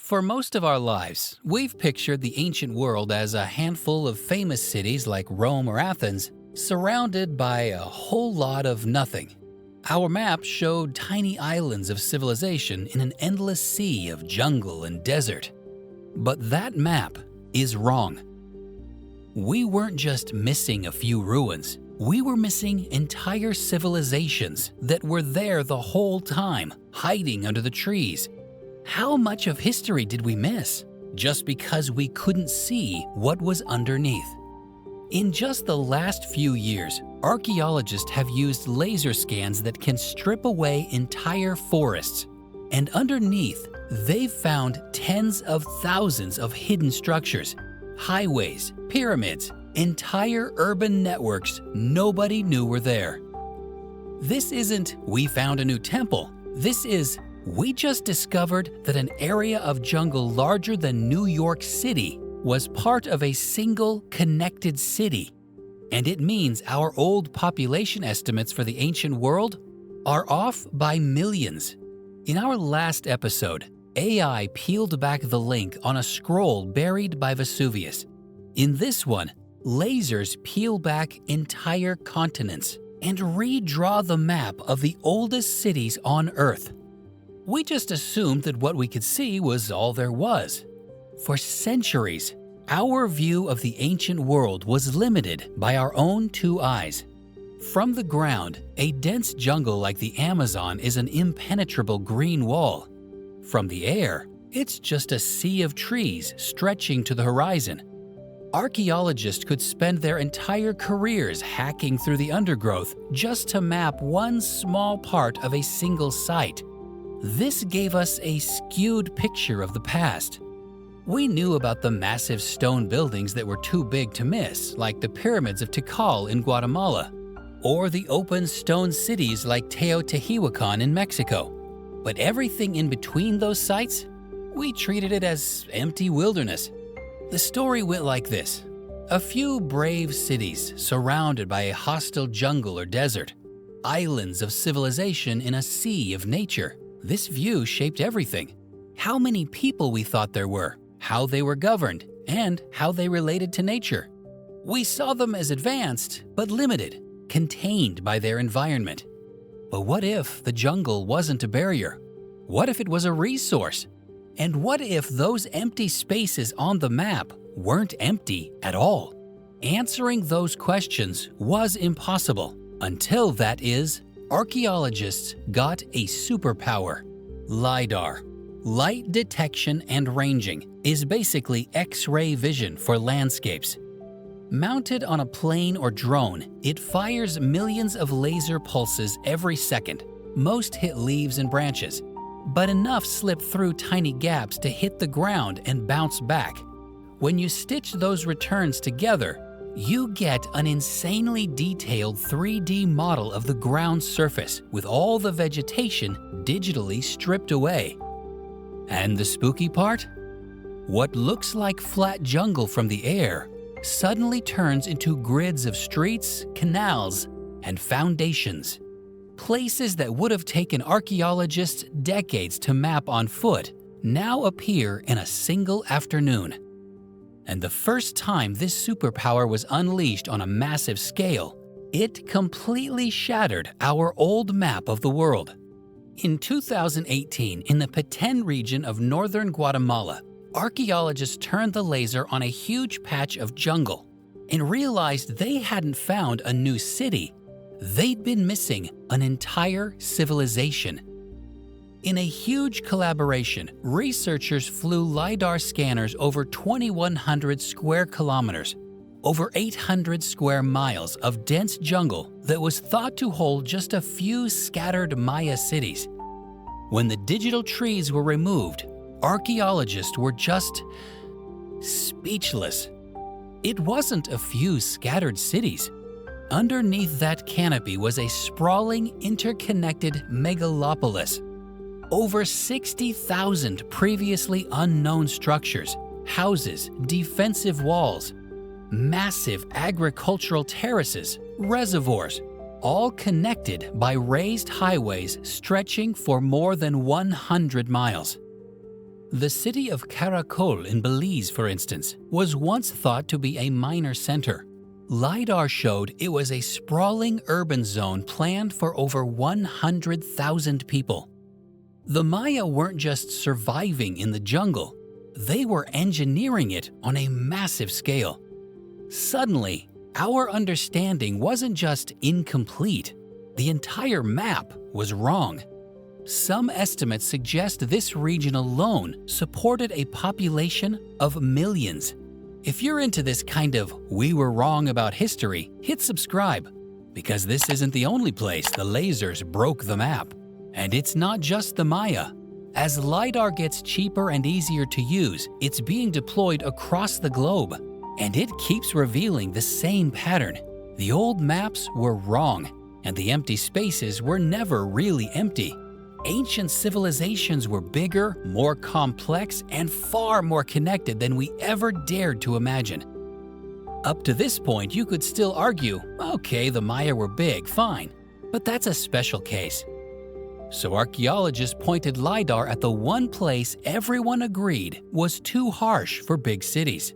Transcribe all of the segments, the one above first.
For most of our lives, we've pictured the ancient world as a handful of famous cities like Rome or Athens, surrounded by a whole lot of nothing. Our map showed tiny islands of civilization in an endless sea of jungle and desert. But that map is wrong. We weren't just missing a few ruins. We were missing entire civilizations that were there the whole time, hiding under the trees. How much of history did we miss just because we couldn't see what was underneath? In just the last few years, archaeologists have used laser scans that can strip away entire forests. And underneath, they've found tens of thousands of hidden structures, highways, pyramids, entire urban networks nobody knew were there. This isn't "we found a new temple." This is "we just discovered that an area of jungle larger than New York City was part of a single connected city." And it means our old population estimates for the ancient world are off by millions. In our last episode, AI peeled back the link on a scroll buried by Vesuvius. In this one, lasers peel back entire continents and redraw the map of the oldest cities on Earth. We just assumed that what we could see was all there was. For centuries, our view of the ancient world was limited by our own two eyes. From the ground, a dense jungle like the Amazon is an impenetrable green wall. From the air, it's just a sea of trees stretching to the horizon. Archaeologists could spend their entire careers hacking through the undergrowth just to map one small part of a single site. This gave us a skewed picture of the past. We knew about the massive stone buildings that were too big to miss, like the pyramids of Tikal in Guatemala, or the open stone cities like Teotihuacan in Mexico. But everything in between those sites, we treated it as empty wilderness. The story went like this. A few brave cities surrounded by a hostile jungle or desert. Islands of civilization in a sea of nature. This view shaped everything. How many people we thought there were, how they were governed, and how they related to nature. We saw them as advanced, but limited, contained by their environment. But what if the jungle wasn't a barrier? What if it was a resource? And what if those empty spaces on the map weren't empty at all? Answering those questions was impossible until, that is, archaeologists got a superpower. LiDAR. Light detection and ranging is basically X-ray vision for landscapes. Mounted on a plane or drone, it fires millions of laser pulses every second. Most hit leaves and branches, but enough slip through tiny gaps to hit the ground and bounce back. When you stitch those returns together, you get an insanely detailed 3D model of the ground surface with all the vegetation digitally stripped away. And the spooky part? What looks like flat jungle from the air suddenly turns into grids of streets, canals, and foundations. Places that would have taken archaeologists decades to map on foot now appear in a single afternoon. And the first time this superpower was unleashed on a massive scale, it completely shattered our old map of the world. In 2018, in the Petén region of northern Guatemala, archaeologists turned the laser on a huge patch of jungle and realized they hadn't found a new city. They'd been missing an entire civilization. In a huge collaboration, researchers flew LiDAR scanners over 2,100 square kilometers, over 800 square miles of dense jungle that was thought to hold just a few scattered Maya cities. When the digital trees were removed, archaeologists were just speechless. It wasn't a few scattered cities. Underneath that canopy was a sprawling, interconnected megalopolis. Over 60,000 previously unknown structures, houses, defensive walls, massive agricultural terraces, reservoirs, all connected by raised highways stretching for more than 100 miles. The city of Caracol in Belize, for instance, was once thought to be a minor center. LiDAR showed it was a sprawling urban zone planned for over 100,000 people. The Maya weren't just surviving in the jungle, they were engineering it on a massive scale. Suddenly, our understanding wasn't just incomplete, the entire map was wrong. Some estimates suggest this region alone supported a population of millions. If you're into this kind of "we were wrong about history," hit subscribe, because this isn't the only place the lasers broke the map. And it's not just the Maya. As LiDAR gets cheaper and easier to use, it's being deployed across the globe. And it keeps revealing the same pattern. The old maps were wrong, and the empty spaces were never really empty. Ancient civilizations were bigger, more complex, and far more connected than we ever dared to imagine. Up to this point, you could still argue, okay, the Maya were big, fine, but that's a special case. So archaeologists pointed LiDAR at the one place everyone agreed was too harsh for big cities: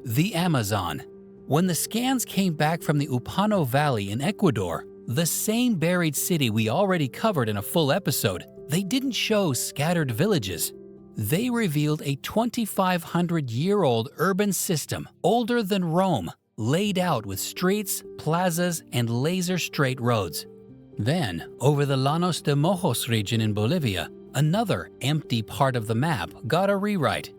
the Amazon. When the scans came back from the Upano Valley in Ecuador, the same buried city we already covered in a full episode, they didn't show scattered villages. They revealed a 2,500-year-old urban system older than Rome, laid out with streets, plazas, and laser-straight roads. Then, over the Llanos de Mojos region in Bolivia, another empty part of the map got a rewrite.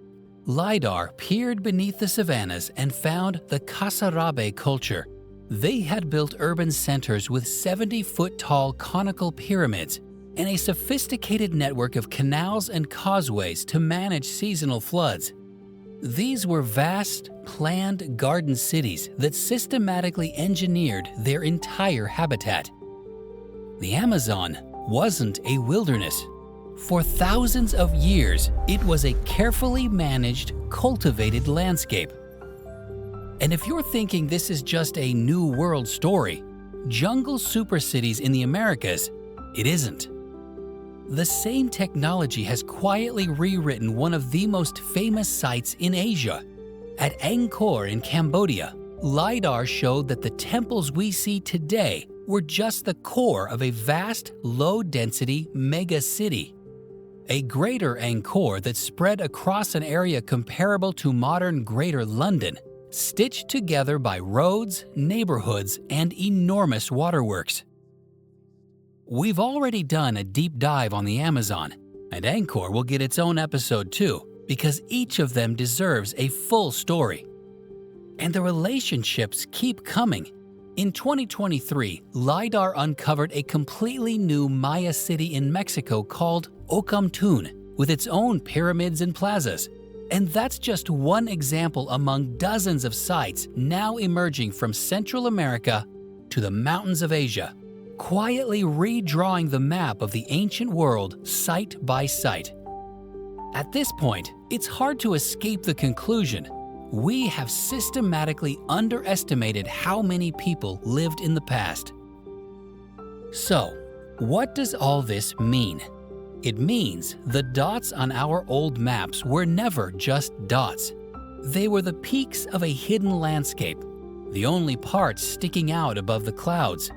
LiDAR peered beneath the savannas and found the Casarabe culture. They had built urban centers with 70-foot-tall conical pyramids and a sophisticated network of canals and causeways to manage seasonal floods. These were vast, planned garden cities that systematically engineered their entire habitat. The Amazon wasn't a wilderness. For thousands of years, it was a carefully managed, cultivated landscape. And if you're thinking this is just a New World story, jungle supercities in the Americas, it isn't. The same technology has quietly rewritten one of the most famous sites in Asia. At Angkor in Cambodia, LiDAR showed that the temples we see today were just the core of a vast, low-density megacity. A greater Angkor that spread across an area comparable to modern Greater London, stitched together by roads, neighborhoods, and enormous waterworks. We've already done a deep dive on the Amazon, and Angkor will get its own episode too, because each of them deserves a full story. And the relationships keep coming. In 2023, LiDAR uncovered a completely new Maya city in Mexico called Ocamtún, with its own pyramids and plazas. And that's just one example among dozens of sites now emerging from Central America to the mountains of Asia, quietly redrawing the map of the ancient world site by site. At this point, it's hard to escape the conclusion: we have systematically underestimated how many people lived in the past. So, what does all this mean? It means the dots on our old maps were never just dots. They were the peaks of a hidden landscape, the only parts sticking out above the clouds.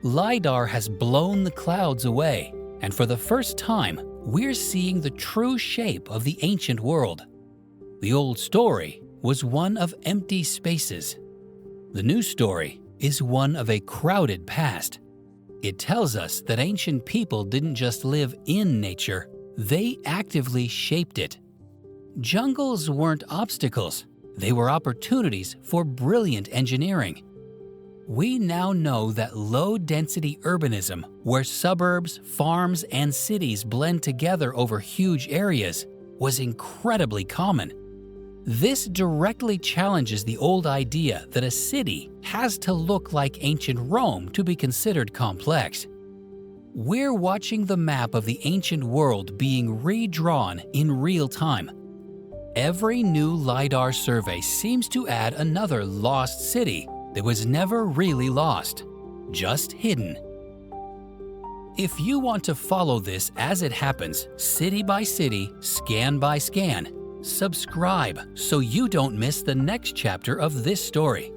LiDAR has blown the clouds away, and for the first time, we're seeing the true shape of the ancient world. The old story was one of empty spaces. The new story is one of a crowded past. It tells us that ancient people didn't just live in nature, they actively shaped it. Jungles weren't obstacles, they were opportunities for brilliant engineering. We now know that low-density urbanism, where suburbs, farms, and cities blend together over huge areas, was incredibly common. This directly challenges the old idea that a city has to look like ancient Rome to be considered complex. We're watching the map of the ancient world being redrawn in real time. Every new LiDAR survey seems to add another lost city that was never really lost, just hidden. If you want to follow this as it happens, city by city, scan by scan, subscribe so you don't miss the next chapter of this story.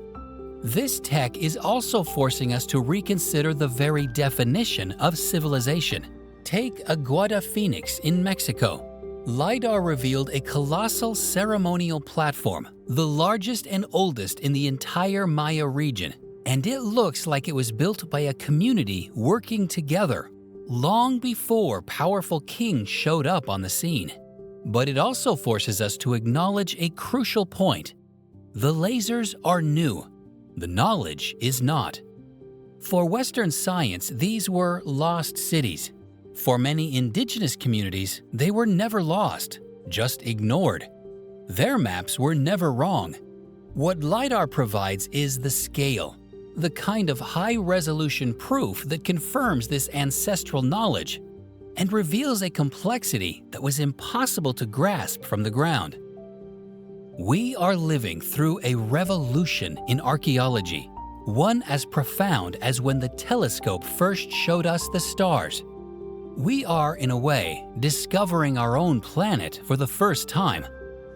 This tech is also forcing us to reconsider the very definition of civilization. Take Aguada Phoenix in Mexico. LiDAR revealed a colossal ceremonial platform, the largest and oldest in the entire Maya region, and it looks like it was built by a community working together long before powerful kings showed up on the scene. But it also forces us to acknowledge a crucial point. The lasers are new. The knowledge is not. For Western science, these were lost cities. For many indigenous communities, they were never lost, just ignored. Their maps were never wrong. What LiDAR provides is the scale, the kind of high-resolution proof that confirms this ancestral knowledge and reveals a complexity that was impossible to grasp from the ground. We are living through a revolution in archaeology, one as profound as when the telescope first showed us the stars. We are, in a way, discovering our own planet for the first time.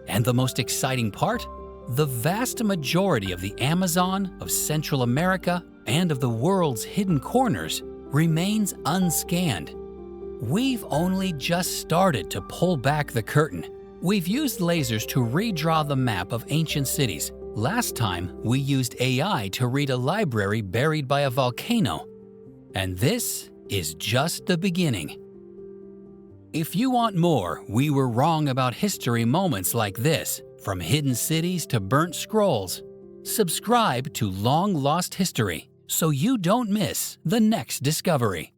And the most exciting part? The vast majority of the Amazon, of Central America, and of the world's hidden corners remains unscanned. We've only just started to pull back the curtain. We've used lasers to redraw the map of ancient cities. Last time, we used AI to read a library buried by a volcano. And this is just the beginning. If you want more "we were wrong about history" moments like this, from hidden cities to burnt scrolls, subscribe to Long Lost History so you don't miss the next discovery.